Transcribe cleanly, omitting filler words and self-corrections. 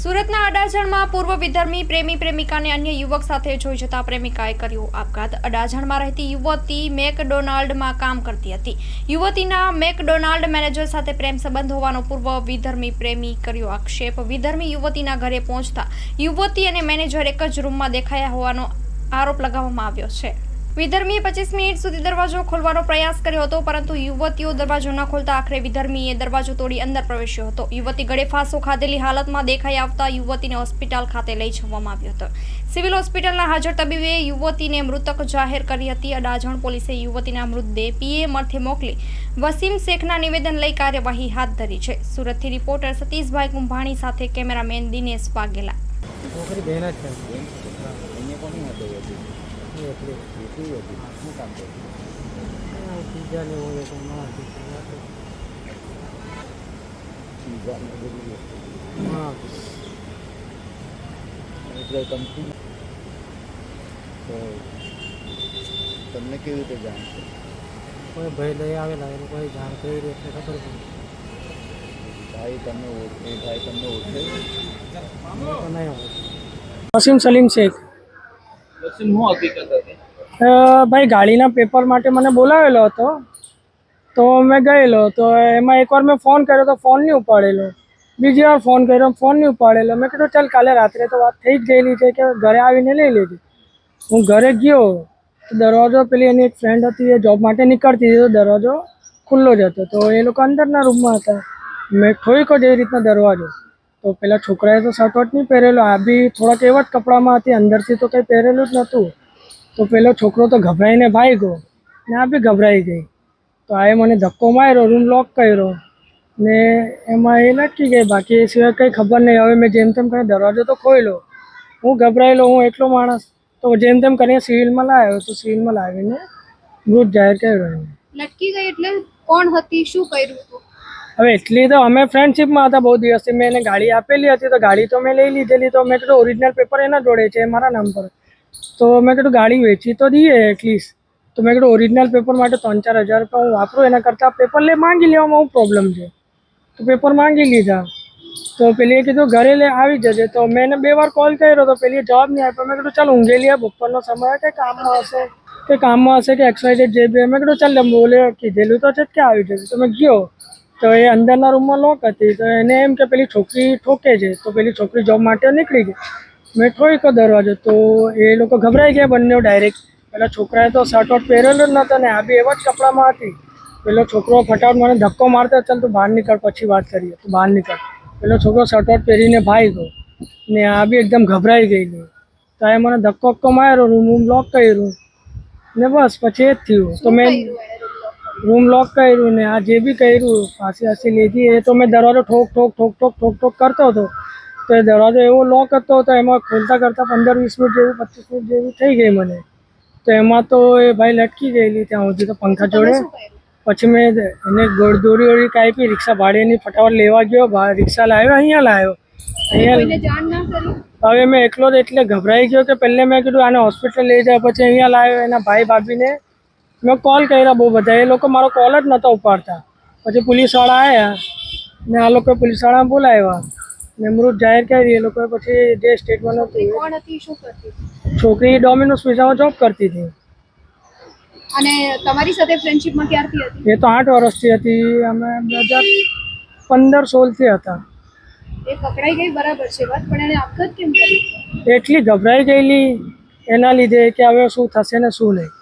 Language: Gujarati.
સુરતના અડાજણમાં પૂર્વ વિધર્મી પ્રેમી પ્રેમિકાને અન્ય યુવક સાથે જોઈ જતા પ્રેમિકાએ કર્યો આપઘાત। અડાજણમાં રહેતી યુવતી મેકડોનાલ્ડમાં કામ કરતી હતી। યુવતીના મેકડોનાલ્ડ મેનેજર સાથે પ્રેમ સંબંધ હોવાનો પૂર્વ વિધર્મી પ્રેમી કર્યો આક્ષેપ। વિધર્મી યુવતીના ઘરે પહોંચતા યુવતી અને મેનેજર એક જ રૂમમાં દેખાયા હોવાનો આરોપ લગાવવામાં આવ્યો છે। વિધર્મીએ 25 મિનિટ સુધી દરવાજો ખોલવાનો પ્રયાસ કર્યો હતો, પરંતુ યુવતીઓ દરવાજો ન ખોલતા આખરે વિધર્મીએ દરવાજો તોડી અંદર પ્રવેશ્યો હતો। યુવતી ગળે ફાંસો ખાધેલી હાલતમાં દેખાઈ આવતા યુવતીને હોસ્પિટલ ખાતે લઈ જવામાં આવ્યો હતો। સિવિલ હોસ્પિટલના હાજર તબીબે યુવતીને મૃતક જાહેર કરી હતી। અડાજણ પોલીસે યુવતીના મૃતદેહ પીએ મથે મોકલી વસીમ શેખના નિવેદન લઈ કાર્યવાહી હાથ ધરી છે। સુરતથી રિપોર્ટર સતીશભાઈ કુંભાણી સાથે કેમેરામેન દિનેશ વાઘેલા। તમને કેવી રીતે જાણ છે? કોઈ ભાઈ લઈ આવેલા એ લોકોએ જાણ કરી એટલે ખબર પડી। ભાઈ તમને ઓળખે? તો નહીં હોય। વસીમ સલીમ શેખ। વસીમ, શું હકીકત હતી? ભાઈ ગાડીના પેપર માટે મને બોલાવેલો હતો, તો મેં ગયેલો। તો એમાં એકવાર મેં ફોન કર્યો તો ફોન નહીં ઉપાડેલો, બીજી વાર ફોન કર્યો ફોન નહીં ઉપાડેલો। મેં કીધું ચાલ કાલે રાત્રે તો વાત થઈ જ ગયેલી છે કે ઘરે આવીને લઈ લેજે। હું ઘરે ગયો તો દરવાજો પેલી એની એક ફ્રેન્ડ હતી, એ જોબ માટે નીકળતી હતી, તો દરવાજો ખુલ્લો જ હતો। તો એ લોકો અંદરના રૂમમાં હતા। મેં ઠોક્યો જેવી રીતના દરવાજો, તો પેલા છોકરાએ તો શર્ટ વટ નહીં પહેરેલો, આ બી થોડાક એવા જ કપડામાં હતી, અંદરથી તો કંઈ પહેરેલું જ નહોતું। તો પેલો છોકરો તો ગભરાઈને ભાગ્યો ને આ બી ગભરાઈ ગઈ। તો આ મને ધક્કો માર્યો, રૂમ લોક કર્યો ને એમાં એ લટકી ગઈ, બાકી એ સિવાય કંઈ ખબર નહીં। હવે મેં જેમ તેમ કરીને દરવાજો તો ખોલ્યો, હું ગભરાયેલો, હું એકલો માણસ, તો જેમ તેમ કરીને સિવિલમાં લાવ્યો। તો સિવિલમાં લાવીને મૃત જાહેર કર્યો। લટકી ગઈ એટલે કોણ હતી, શું કર્યું હતું? હવે એટલી તો અમે ફ્રેન્ડશીપમાં હતા બહુ દિવસથી। મેં એને ગાડી આપેલી હતી, તો ગાડી તો મેં લઈ લીધેલી। તો મેં કીધું ઓરિજિનલ પેપર એના જોડે છે, મારા નામ પર, તો મેં કીધું ગાડી વેચી તો દઈએ એટલીસ્ટ। તો મેં કીધું ઓરિજિનલ પેપર માટે 3-4 હજાર રૂપિયા હું વાપરું, એના કરતાં પેપર માંગી લેવામાં હું પ્રોબ્લેમ છે। તો પેપર માંગી લીધા। તો પેલીએ કીધું ઘરે આવી જજે। તો મેં એને 2 વાર કોલ કર્યો, તો પેલીએ જવાબ નહીં આપ્યો। મેં કીધું ચાલ ઊંઘેલી આ બપોરનો સમય કે કામમાં હશે કે XYZ જે બી। મેં કીધું ચાલ બોલે કીધેલું તો છે જ કે આવી જશે। તો મેં ગયો તો એ અંદરના રૂમમાં લોક હતી। તો એને એમ કે પેલી છોકરી ઠોકે છે, તો પેલી છોકરી જોબ માટે નીકળી ગઈ। મેં ઠોક્યો દરવાજો, તો એ લોકો ગભરાઈ ગયા બંને ડાયરેક્ટ। પેલા છોકરાએ તો શર્ટ વટ પહેરેલો જ નહોતો ને આ બી એવા જ કપડામાં હતી। પેલો છોકરો ફટાફટ મને ધક્કો મારતો, ચાલ તું બહાર નીકળ, પછી વાત કરીએ, તું બહાર નીકળ। પેલો છોકરો શર્ટ વટ પહેરીને ભાગ્યો ને આ બી એકદમ ગભરાઈ ગયેલી। તો એ મને ધક્કો માર્યો, રૂમ લોક કર્યું ને બસ પછી એ જ થયું। તો મેં રૂમ લોક કર્યું ને આ જે બી કર્યું ફાંસી લીધી, એ તો મેં દરવાજો ઠોક કરતો હતો। તો એ દરવાજો એવો લોક હતો, તો એમાં ખોલતા કરતાં 15-20 મિનિટ જેવી 25 મિનિટ જેવી થઈ ગઈ મને। તો એમાં તો એ ભાઈ લટકી ગયેલી ત્યાં સુધી, તો પંખા જોડે। પછી મેં એને દોરી કાપી, રિક્ષા ભાડેની ફટાફટ લેવા ગયો, રિક્ષા લાવ્યો, અહીંયા લાવ્યો। હવે મેં એકલો જ એટલે ગભરાઈ ગયો કે પહેલે મેં કીધું આને હોસ્પિટલ લઈ જાય, પછી અહીંયા લાવ્યો। એના ભાઈ ભાભીને મેં કોલ કર્યા બહુ બધા, એ લોકો મારો કોલ જ નહોતા ઉપાડતા। પછી પોલીસવાળા આવ્યા ને આ લોકોએ પોલીસવાળા બોલાવ્યા ને મૃત જાહેર કરી। એ લોકોએ પછી જે સ્ટેટમેન્ટ હતું, છોકરી ડોમિનોઝ પિઝામાં જોબ કરતી હતી। અને તમારી સાથે ફ્રેન્ડશિપમાં ક્યારથી હતી? એ તો 8 વર્ષથી હતી, અમે 2015-16 થી હતા। એ પકડાઈ ગઈ બરાબર છે વાત, પણ એને આપઘાત કેમ કરી? એટલી ગભરાઈ ગયેલી એના લીધે કે હવે શું થશે ને શું નહીં।